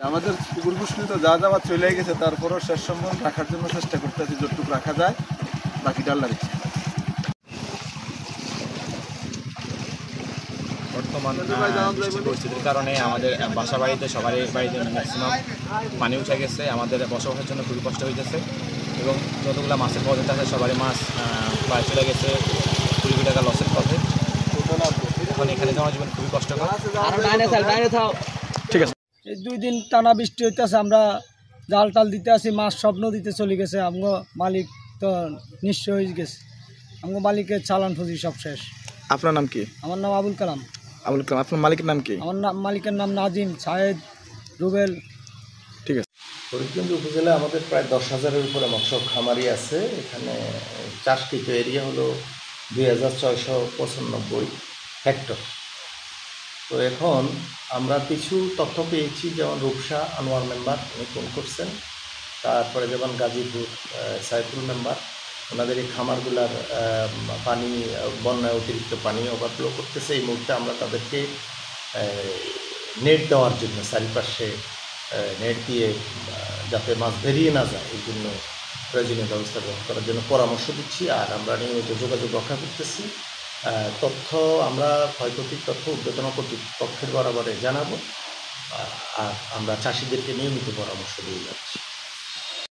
আমাদের পুকুর পুষ্করি তো যা যাওয়া চলে গেছে, তারপরও শেষ সম্মান রাখার জন্য চেষ্টা করতেছি, যতটুকু রাখা যায় বাকিটা আল্লাহ দিচ্ছে। বর্তমান পরিস্থিতির কারণে আমাদের বাসা বাড়িতে সবারই বাড়িতে ম্যাক্সিমাম পানি উঠে গেছে। আমাদের বসবাসের জন্য খুবই কষ্ট হইতেছে এবং যতগুলো মাছের পথে আছে সবারই মাছ প্রায় চলে গেছে 20 কোটি টাকা লসের পথে। এখন এখানে জনজীবন খুবই কষ্টকর। ঠিক আছে, এই 2 দিন টানা বৃষ্টি হইতেছে, আমরা জাল টাল দিতে আসি, মাছ সব নদীতে চলে গেছে। আমগো মালিক তো নিঃস্ব হয়ে গেছে, আমগো মালিকের চালান ফুজি সব শেষ। আপনার নাম কি? আমার নাম আবুল কালাম। আবুল কালাম। আপনার মালিকের নাম কি? আমার মালিকের নাম নাজিম, সাহেদ, রুবেল। ঠিক আছে। ফরিদগঞ্জ উপজেলায় আমাদের প্রায় 10,000-এর উপরে মৎস্য খামারি আছে। এখানে চাষকৃত এরিয়া হলো 2695 হেক্টর। তো এখন আমরা কিছু তথ্য পেয়েছি, যেমন রূপসা আনোয়ার মেম্বার উনি ফোন করছেন, তারপরে যেমন গাজীপুর সাইফুল মেম্বার, ওনাদের এই খামারগুলার পানি বন্যায় অতিরিক্ত পানি ওভারফ্লো করতেছে। এই মুহূর্তে আমরা তাদেরকে নেট দেওয়ার জন্য চারিপাশে নেট দিয়ে যাতে মাছ বেরিয়ে না যায় এই জন্য প্রয়োজনীয় ব্যবস্থা গ্রহণ করার জন্য পরামর্শ দিচ্ছি। আর আমরা নিয়মিত যোগাযোগ রক্ষা করতেছি। তথ্য আমরা ক্ষয়ক্ষতির তথ্য ঊর্ধ্বতন কর্তৃপক্ষের বরাবরে জানাবো, আর আমরা চাষিদেরকে নিয়মিত পরামর্শ দিয়ে যাচ্ছি।